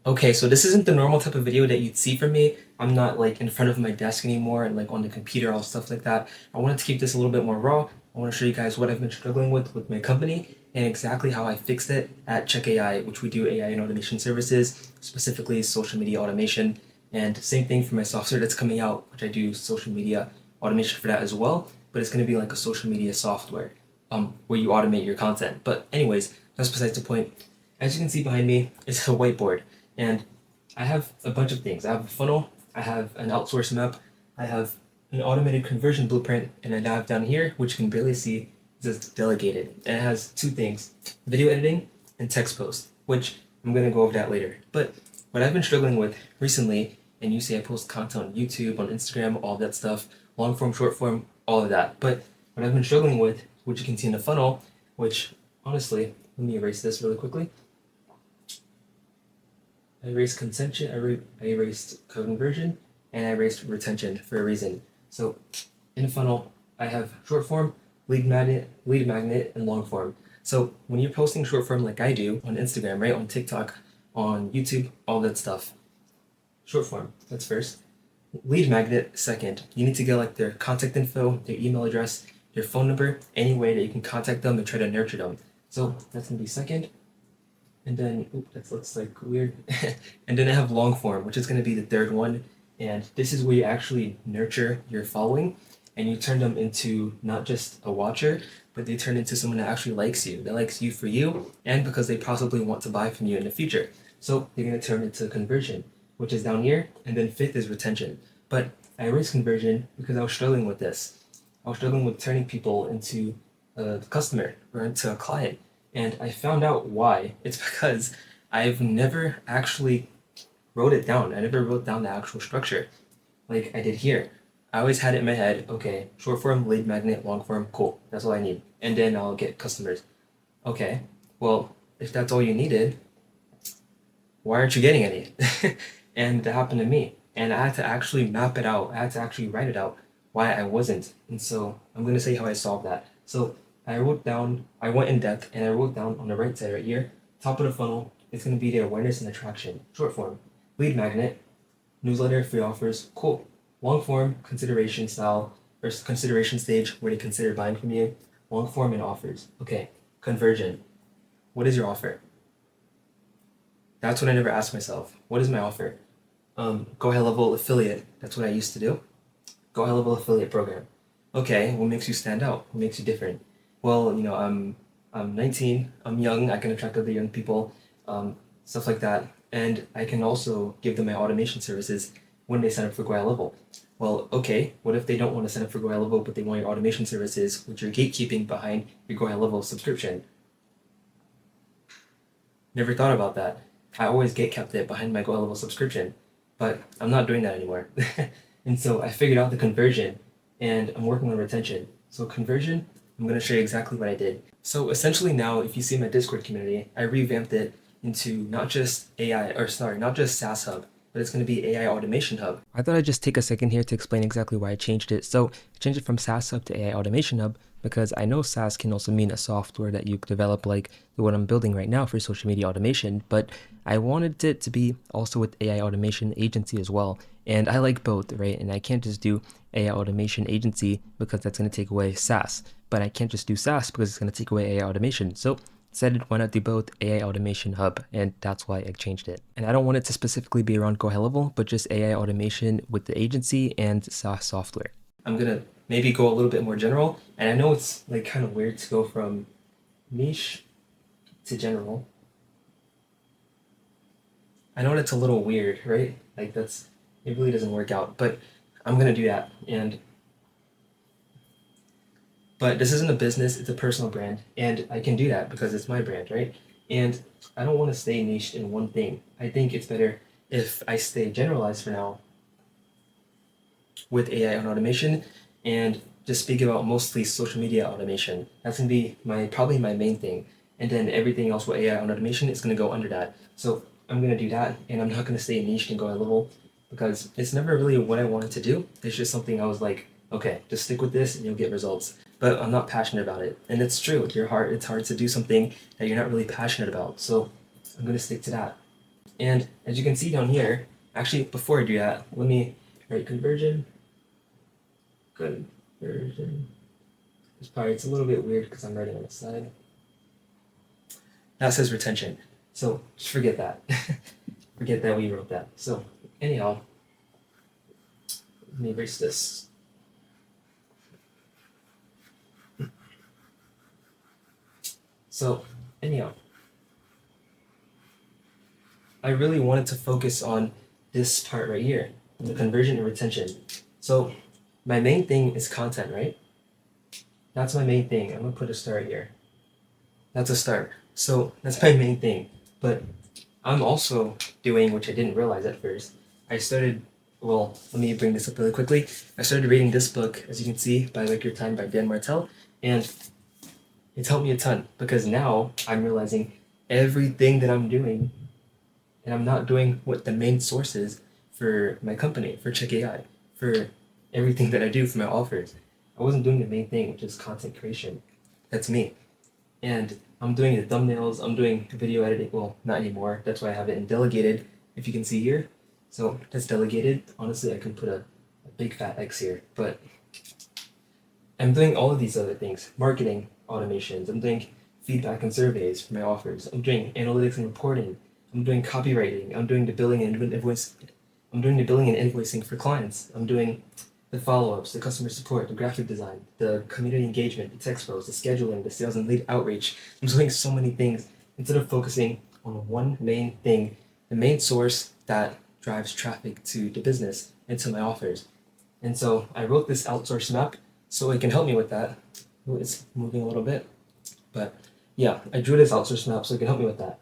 Okay, so this isn't the normal type of video that you'd see from me. I'm not like in front of my desk anymore and like on the computer or stuff like that. I wanted to keep this a little bit more raw. I want to show you guys what I've been struggling with my company and exactly how I fixed it at Check AI, which we do AI and automation services, specifically social media automation. And same thing for my software that's coming out, which I do social media automation for that as well. But it's going to be like a social media software where you automate your content. But anyways, that's besides the point. As you can see behind me, it's a whiteboard. And I have a bunch of things. I have a funnel, I have an outsource map, I have an automated conversion blueprint, and I have down here, which you can barely see, it says delegated. And it has two things, video editing and text post, which I'm going to go over that later. But what I've been struggling with recently, and you see I post content on YouTube, on Instagram, all that stuff, long form, short form, all of that. But what I've been struggling with, which you can see in the funnel, which honestly, let me erase this really quickly. I erased contention, I erased conversion, and I erased retention for a reason. So in a funnel, I have short form, lead magnet, and long form. So when you're posting short form like I do on Instagram, right, on TikTok, on YouTube, all that stuff, short form, that's first. Lead magnet, second. You need to get like their contact info, their email address, their phone number, any way that you can contact them and try to nurture them. So that's gonna be second. And then, that looks like weird. And then I have long form, which is going to be the third one. And this is where you actually nurture your following and you turn them into not just a watcher, but they turn into someone that actually likes you, that likes you for you, and because they possibly want to buy from you in the future. So they're going to turn into conversion, which is down here. And then fifth is retention. But I erased conversion because I was struggling with this. I was struggling with turning people into a customer or into a client. And I found out why. It's because I've never actually wrote it down. I never wrote down the actual structure like I did here. I always had it in my head, okay, short form, lead magnet, long form, cool. That's all I need. And then I'll get customers. Okay, well, if that's all you needed, why aren't you getting any? And that happened to me. And I had to actually map it out. I had to actually write it out why I wasn't. And so I'm going to say how I solved that. So I went in depth and I wrote down on the right side right here, top of the funnel, it's going to be the awareness and attraction, short form. Lead magnet, newsletter, free offers, cool. Long form, consideration style, or consideration stage where they consider buying from you. Long form and offers. Okay, conversion. What is your offer? That's what I never asked myself. What is my offer? Go high level affiliate. That's what I used to do. Go high level affiliate program. Okay, what makes you stand out? What makes you different? Well, I'm 19, I'm young, I can attract other young people, stuff like that. And I can also give them my automation services when they sign up for Go High Level. Well, okay, what if they don't want to sign up for Go High Level, but they want your automation services, which you're gatekeeping behind your Go High Level subscription? Never thought about that. I always gatekept it behind my Go High Level subscription, but I'm not doing that anymore. And so I figured out the conversion, and I'm working on retention. So conversion, I'm going to show you exactly what I did. So essentially now, if you see my Discord community, I revamped it into not just not just SaaS Hub, but it's going to be AI Automation Hub. I thought I'd just take a second here to explain exactly why I changed it. So I changed it from SaaS Hub to AI Automation Hub because I know SaaS can also mean a software that you develop like the one I'm building right now for social media automation, but I wanted it to be also with AI Automation Agency as well. And I like both, right? And I can't just do AI Automation Agency because that's going to take away SaaS, but I can't just do SaaS because it's going to take away AI Automation. So decided why not do both AI Automation Hub, and that's why I changed it. And I don't want it to specifically be around Go High Level, but just AI automation with the agency and SaaS software. I'm gonna maybe go a little bit more general, and I know it's like kind of weird to go from niche to general. I know that's a little weird, right? Like it really doesn't work out, but I'm gonna do that. But this isn't a business, it's a personal brand, and I can do that because it's my brand, right? And I don't want to stay niched in one thing. I think it's better if I stay generalized for now with AI and automation and just speak about mostly social media automation. That's gonna be probably my main thing. And then everything else with AI and automation is gonna go under that. So I'm gonna do that, and I'm not gonna stay niched and go high level because it's never really what I wanted to do. It's just something I was like, okay, just stick with this and you'll get results. But I'm not passionate about it. And it's true, it's hard to do something that you're not really passionate about. So I'm gonna stick to that. And as you can see down here, actually before I do that, let me write conversion. Conversion. It's a little bit weird because I'm writing on the side. That says retention. So just forget that. Forget that we wrote that. So anyhow, let me erase this. So anyhow, I really wanted to focus on this part right here, the conversion and retention. So my main thing is content, right? That's my main thing. I'm gonna put a star here. That's a start. So that's my main thing. But I'm also doing, which I didn't realize at first. I started, well, let me bring this up really quickly. I started reading this book, as you can see, by Like Your Time by Dan Martell, and it's helped me a ton because now I'm realizing everything that I'm doing, and I'm not doing what the main source is for my company, for Check AI, for everything that I do for my offers. I wasn't doing the main thing, which is content creation. That's me. And I'm doing the thumbnails, I'm doing video editing. Well, not anymore. That's why I have it in delegated, if you can see here. So that's delegated. Honestly, I can put a big fat X here. But I'm doing all of these other things. Marketing automations. I'm doing feedback and surveys for my offers. I'm doing analytics and reporting. I'm doing copywriting. I'm doing the billing and invoice. I'm doing the billing and invoicing for clients. I'm doing the follow-ups, the customer support, the graphic design, the community engagement, the text posts, the scheduling, the sales and lead outreach. I'm doing so many things instead of focusing on one main thing, the main source that drives traffic to the business and to my offers. And so I wrote this outsource map so it can help me with that. Oh, it's moving a little bit, but yeah, I drew this outsource map so it can help me with that.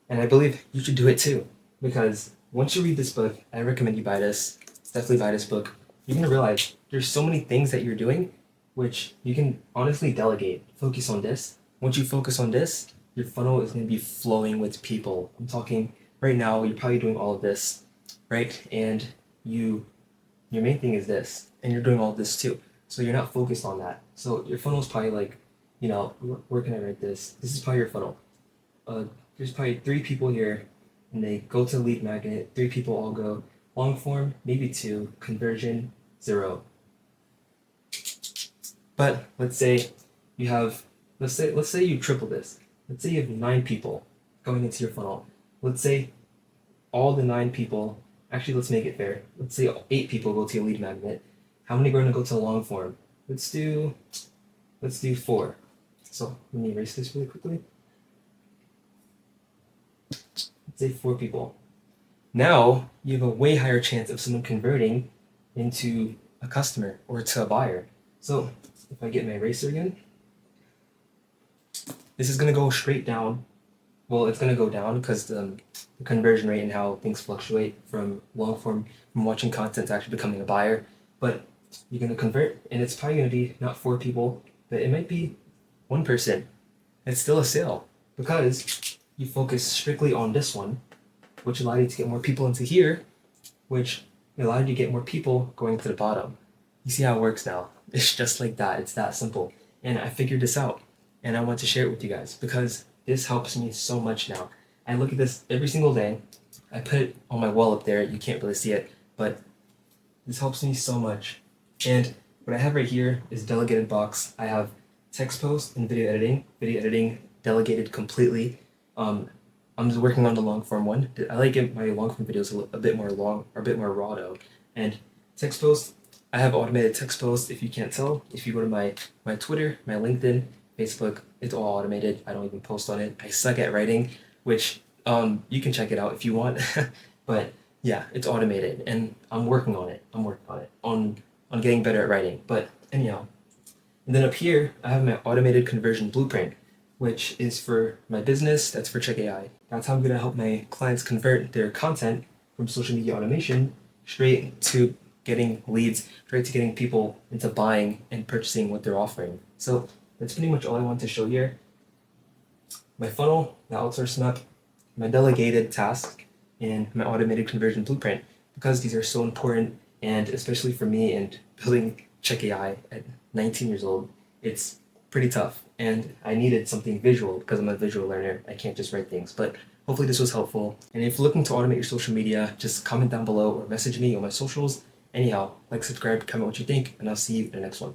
And I believe you should do it too, because once you read this book, I recommend you buy this. Definitely buy this book. You're gonna realize there's so many things that you're doing which you can honestly delegate. Focus on this. Once you focus on this, your funnel is gonna be flowing with people. I'm talking right now, you're probably doing all of this, right? And your main thing is this, and you're doing all of this too. So you're not focused on that. So your funnel is probably like, where can I write this? This is probably your funnel. There's probably 3 people here, and they go to lead magnet. 3 people all go long form, maybe 2, conversion 0. But let's say you triple this. Let's say you have 9 people going into your funnel. Let's say all the 9 people, actually let's make it fair. Let's say 8 people go to your lead magnet. How many are going to go to long form? Let's do 4. So let me erase this really quickly. Let's say 4 people. Now you have a way higher chance of someone converting into a customer or to a buyer. So if I get my eraser again, this is going to go straight down. Well, it's going to go down because the conversion rate and how things fluctuate from long form, from watching content to actually becoming a buyer. But you're going to convert, and it's probably going to be not 4 people, but it might be 1 person. It's still a sale because you focus strictly on this one, which allowed you to get more people into here, which allowed you to get more people going to the bottom. You see how it works now? It's just like that. It's that simple. And I figured this out, and I want to share it with you guys because this helps me so much now. I look at this every single day. I put it on my wall up there. You can't really see it, but this helps me so much. And what I have right here is delegated box. I have text post and video editing. Video editing delegated completely. I'm just working on the long form one. I like it, my long form videos a bit more long or a bit more raw though. And text post, I have automated text posts. If you can't tell, if you go to my Twitter, my LinkedIn, Facebook, it's all automated. I don't even post on it. I suck at writing, which you can check it out if you want. But yeah, it's automated, and I'm working on it. On getting better at writing. But anyhow, and then up here I have my automated conversion blueprint, which is for my business. That's for Check AI. That's how I'm gonna help my clients convert their content from social media automation straight to getting leads, straight to getting people into buying and purchasing what they're offering. So that's pretty much all I want to show here. My funnel, the outsource map, my delegated task, and my automated conversion blueprint, because these are so important, and especially for me and building Check AI at 19 years old, it's pretty tough. And I needed something visual because I'm a visual learner. I can't just write things. But Hopefully this was helpful. And if you're looking to automate your social media, just comment down below or message me on my socials. Anyhow, like, subscribe, comment what you think, and I'll see you in the next one.